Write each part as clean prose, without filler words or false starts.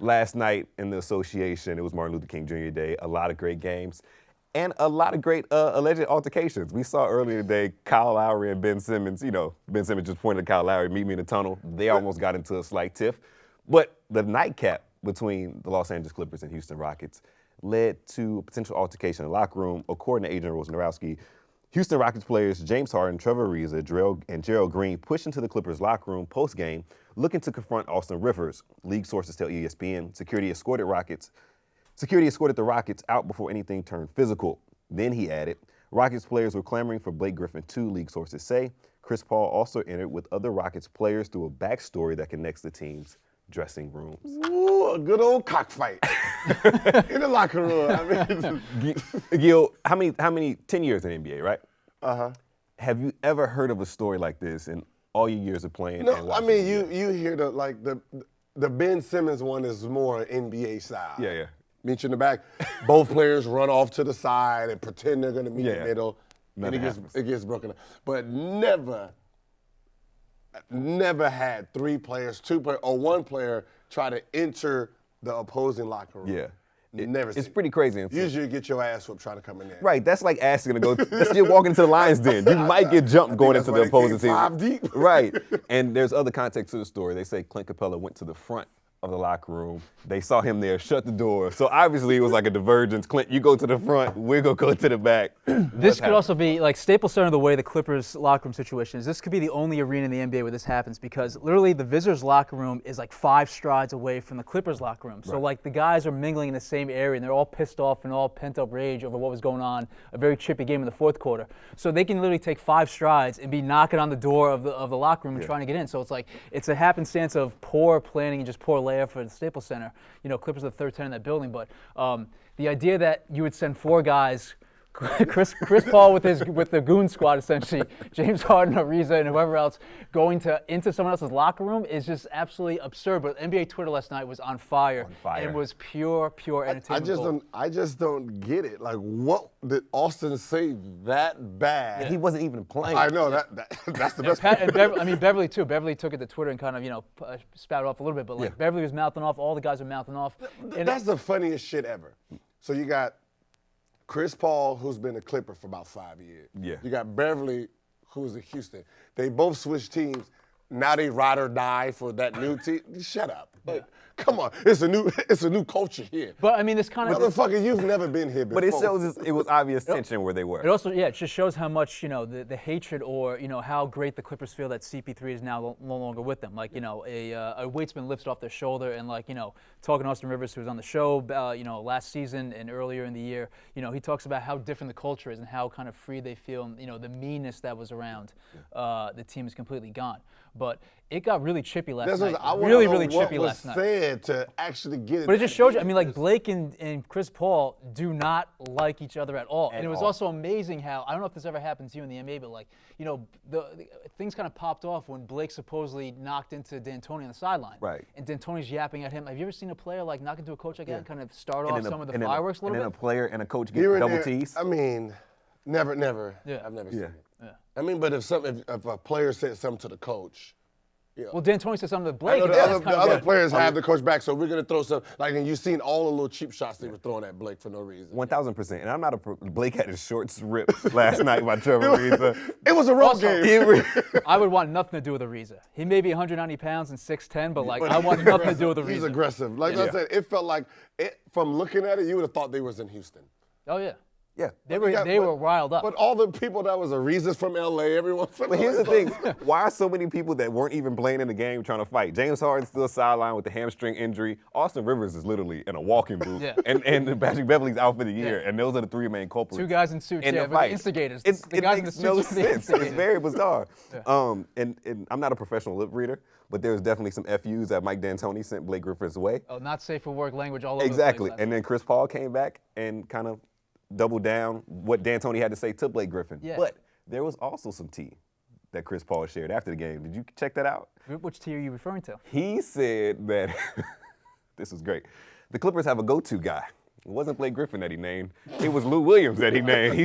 last night in the association, it was Martin Luther King Jr. Day, a lot of great games. And a lot of great alleged altercations. We saw earlier today Kyle Lowry and Ben Simmons. Ben Simmons just pointed to Kyle Lowry, meet me in the tunnel. They almost got into a slight tiff. But the nightcap between the Los Angeles Clippers and Houston Rockets led to a potential altercation in the locker room. According to Adrian Wojnarowski, Houston Rockets players James Harden, Trevor Ariza, and Gerald Green pushed into the Clippers locker room post-game looking to confront Austin Rivers. League sources tell ESPN security escorted the Rockets out before anything turned physical. Then he added, Rockets players were clamoring for Blake Griffin too, league sources say. Chris Paul also entered with other Rockets players through a backstory that connects the team's dressing rooms. Ooh, a good old cockfight in the locker room. I mean, Gil, how many 10 years in the NBA, right? Uh-huh. Have you ever heard of a story like this in all your years of playing? No, I mean, you hear the Ben Simmons one is more NBA style. Yeah. Meet you in the back. Both players run off to the side and pretend they're going to meet in the middle. And it gets broken up. But never had three players, two players, or one player try to enter the opposing locker room. Yeah. Never It's seen pretty crazy. Usually you get your ass whooped trying to come in there. Right, that's like asking to go. That's you walking into the Lions Den. You might get jumped going into the opposing team. 5 deep. Right, and there's other context to the story. They say Clint Capella went to the front of the locker room. They saw him there, shut the door. So obviously it was like a divergence. Clint, you go to the front, we're going to go to the back. This could also be like Staples Center, the way the Clippers locker room situation is. This could be the only arena in the NBA where this happens because literally the visitors' locker room is like 5 strides away from the Clippers' locker room. So like the guys are mingling in the same area and they're all pissed off and all pent up rage over what was going on. A very chippy game in the fourth quarter. So they can literally take 5 strides and be knocking on the door of the locker room and trying to get in. So it's like it's a happenstance of poor planning and just poor layout for the Staples Center. Clippers are the third 10 in that building, but the idea that you would send 4 guys, Chris Paul with the goon squad essentially, James Harden, Ariza, and whoever else going into someone else's locker room is just absolutely absurd. But NBA Twitter last night was on fire. And was pure entertainment. I just don't get it. Like, what did Austin say that bad? He wasn't even playing. I know that's the best. And Beverly too. Beverly took it to Twitter and kind of spat it off a little bit. But Beverly was mouthing off. All the guys were mouthing off. That's the funniest shit ever. So you got Chris Paul, who's been a Clipper for about 5 years. Yeah. You got Beverly, who's in Houston. They both switched teams. Now they ride or die for that new team. Shut up. Like, come on, it's a new culture here. But I mean, this kind of motherfucker, you've never been here before. But it shows it was obvious tension where they were. It also, it just shows how much the hatred or how great the Clippers feel that CP3 is now no longer with them. Like a weight's been lifted off their shoulder, and talking to Austin Rivers, who was on the show last season and earlier in the year, he talks about how different the culture is and how kind of free they feel, and the meanness that was around the team is completely gone. But it got really chippy last night. Really chippy last night. Said to actually get it. But it just shows you. I mean, like Blake and Chris Paul do not like each other at all. And it was also amazing how I don't know if this ever happened to you in the NBA, but the things kind of popped off when Blake supposedly knocked into D'Antoni on the sideline. Right. And D'Antoni's yapping at him. Have you ever seen a player knock into a coach like that and kind of start off some of the fireworks a little bit? And then a player and a coach get double tees. I mean, never. Yeah. I've never seen it. Yeah. I mean, but if a player said something to the coach. Well, D'Antoni said something to Blake. The other players have the coach back, so we're going to throw some. And you've seen all the little cheap shots they were throwing at Blake for no reason. 1,000%. And I'm not Blake had his shorts ripped last night by Trevor Ariza. It was a rough game. I would want nothing to do with Ariza. He may be 190 pounds and 6'10", but I want nothing to do with Ariza. He's aggressive. Like I said, it felt like from looking at it, you would have thought they was in Houston. Oh yeah. Yeah. They were riled up. But all the people that was Ariza's from LA, everyone from But LA. here's the thing. Why are so many people that weren't even playing in the game trying to fight? James Harden's still sidelined with the hamstring injury. Austin Rivers is literally in a walking booth. Yeah. And Patrick Beverly's out for the year. And those are the 3 main culprits. 2 guys in suits, in the but fight. the instigators. It makes no sense. It's very bizarre. Yeah. And I'm not a professional lip reader, but there's definitely some FUs that Mike D'Antoni sent Blake Griffin's way. Oh, not safe for work language all over Exactly. the place. And then Chris Paul came back and kind of doubled down what D'Antoni had to say to Blake Griffin. Yeah. But there was also some tea that Chris Paul shared after the game. Did you check that out? Which tea are you referring to? He said that, this is great, the Clippers have a go-to guy It wasn't Blake Griffin that he named. It was Lou Williams that he named.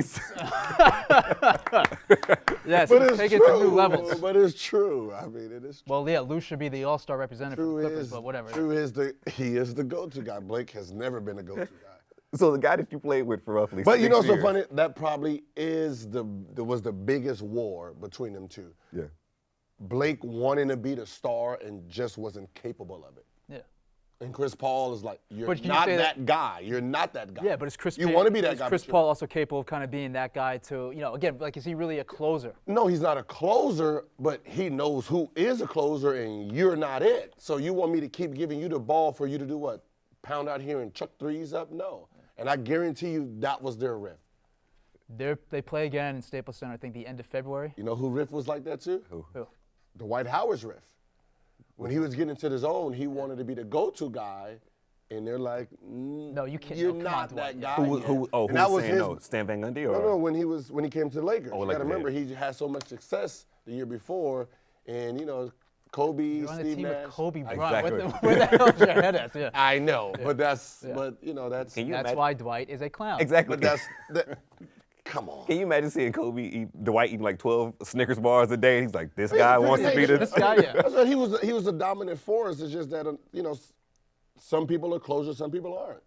Yes, But it's take it true. to new levels. But it's true. I mean, it is true. Well, yeah, Lou should be the all-star representative for the Clippers, but whatever. He is the go-to guy. Blake has never been a go-to guy. So the guy that you played with for roughly But 6 you know what's so years. funny? That probably was the biggest war between them two. Yeah. Blake wanting to be the star and just wasn't capable of it. Yeah. And Chris Paul is like, you're But can you not say that guy. You're not that guy. Yeah, but is Chris? You want to be that is guy. Chris but you're Paul also capable of kind of being that guy to, again, like, is he really a closer? No, he's not a closer, but he knows who is a closer, and you're not it. So you want me to keep giving you the ball for you to do what? Pound out here and chuck threes up? No. And I guarantee you that was their riff. They play again in Staples Center, I think, the end of February. You know who riff was like that too? Who? Dwight Howard's riff. When he was getting into the zone, he wanted to be the go-to guy, and they're like, No, you can't. You're no, come not on, that Dwight. guy. Who yet." who And was that was saying his- no? Stan Van Gundy or? No, when he came to the Lakers. Oh, You like got to that. remember, he had so much success the year before, and Kobe, You're on the Steve team Nash. with Kobe Bryant. Exactly. Where the hell is your head at? Yeah. I know, but that's Can you That's imagine? why Dwight is a clown. Exactly. but come on. Can you imagine seeing Dwight eating like 12 Snickers bars a day? He's like, this guy wants to be the. This guy, yeah. That's why he was a dominant force. It's just that some people are closers, some people aren't.